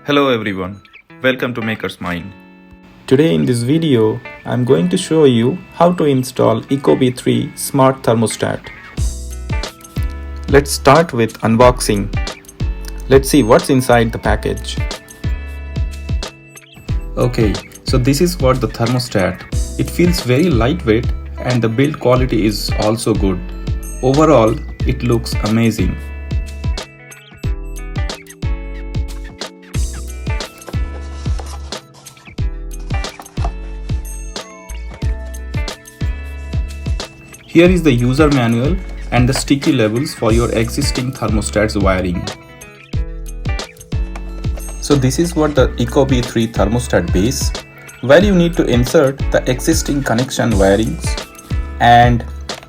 Hello everyone, welcome to Maker's Mind. Today in this video, I'm going to show you how to install Ecobee3 Smart Thermostat. Let's start with unboxing. Let's see what's inside the package. Okay, so this is what the thermostat. It feels very lightweight and the build quality is also good. Overall, it looks amazing. Here is the user manual and the sticky labels for your existing thermostat's wiring. So this is what the Ecobee3 thermostat base, where you need to insert the existing connection wirings, and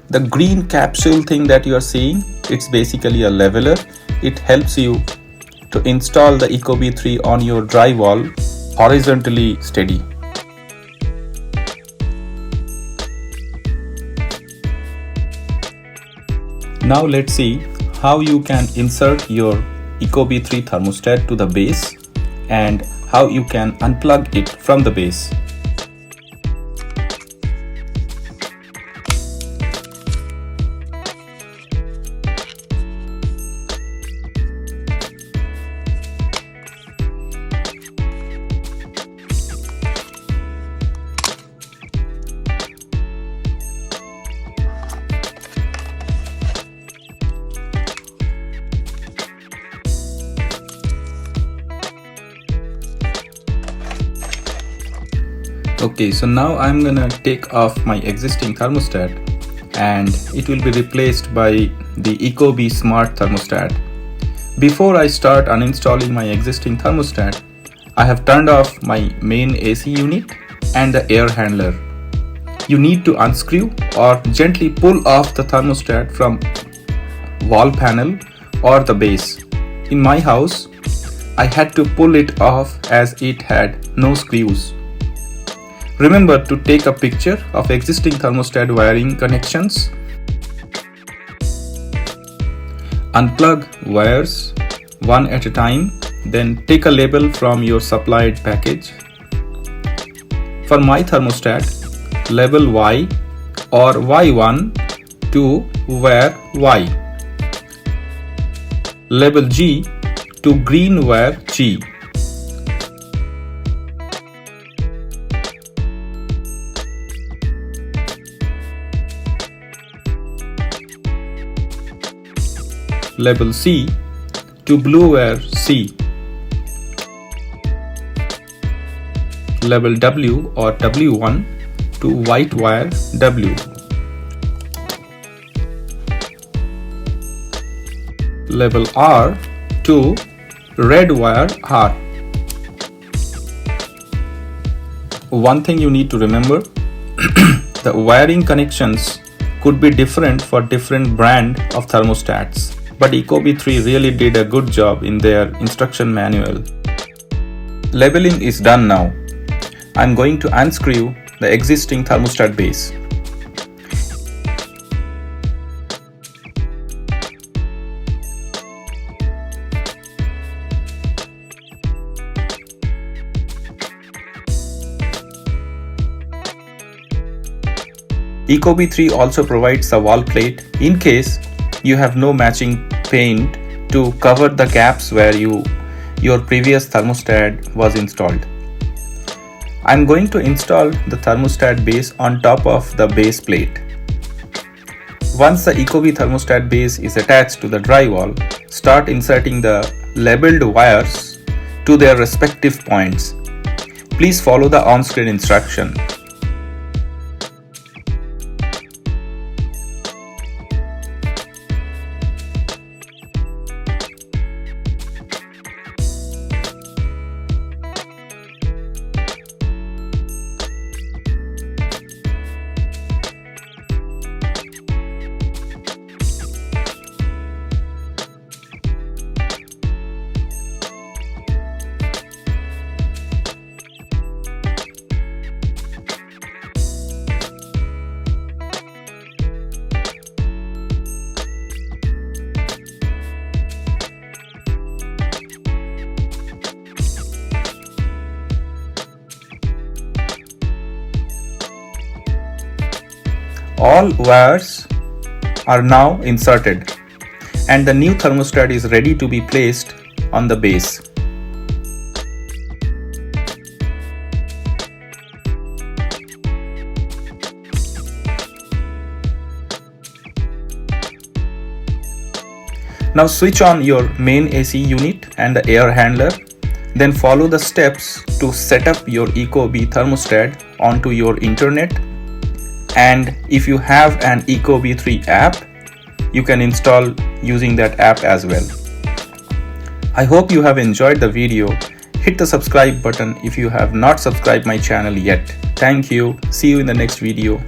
the green capsule thing that you are seeing, it's basically a leveler. It helps you to install the Ecobee3 on your drywall horizontally steady. Now let's see how you can insert your Ecobee3 thermostat to the base and how you can unplug it from the base. Okay, so now I'm gonna take off my existing thermostat and it will be replaced by the Ecobee Smart Thermostat. Before I start uninstalling my existing thermostat, I have turned off my main AC unit and the air handler. You need to unscrew or gently pull off the thermostat from wall panel or the base. In my house, I had to pull it off as it had no screws. Remember to take a picture of existing thermostat wiring connections. Unplug wires one at a time, then take a label from your supplied package. For my thermostat, label Y or Y1 to wire Y. Label G to green wire G. Label C to blue wire C. Label W or W1 to white wire W. Label R to red wire R. One thing you need to remember, the wiring connections could be different for different brand of thermostats. But Ecobee3 really did a good job in their instruction manual. Labeling is done now. I'm going to unscrew the existing thermostat base. Ecobee3 also provides a wall plate in case you have no matching paint to cover the gaps where your previous thermostat was installed. I'm going to install the thermostat base on top of the base plate. Once the Ecobee thermostat base is attached to the drywall, start inserting the labeled wires to their respective points. Please follow the on-screen instruction. All wires are now inserted and the new thermostat is ready to be placed on the base. Now switch on your main AC unit and the air handler. Then follow the steps to set up your Ecobee thermostat onto your internet. And if you have an Ecobee3 app, you can install using that app as well. I hope you have enjoyed the video. Hit the subscribe button if you have not subscribed my channel yet. Thank you. See you in the next video.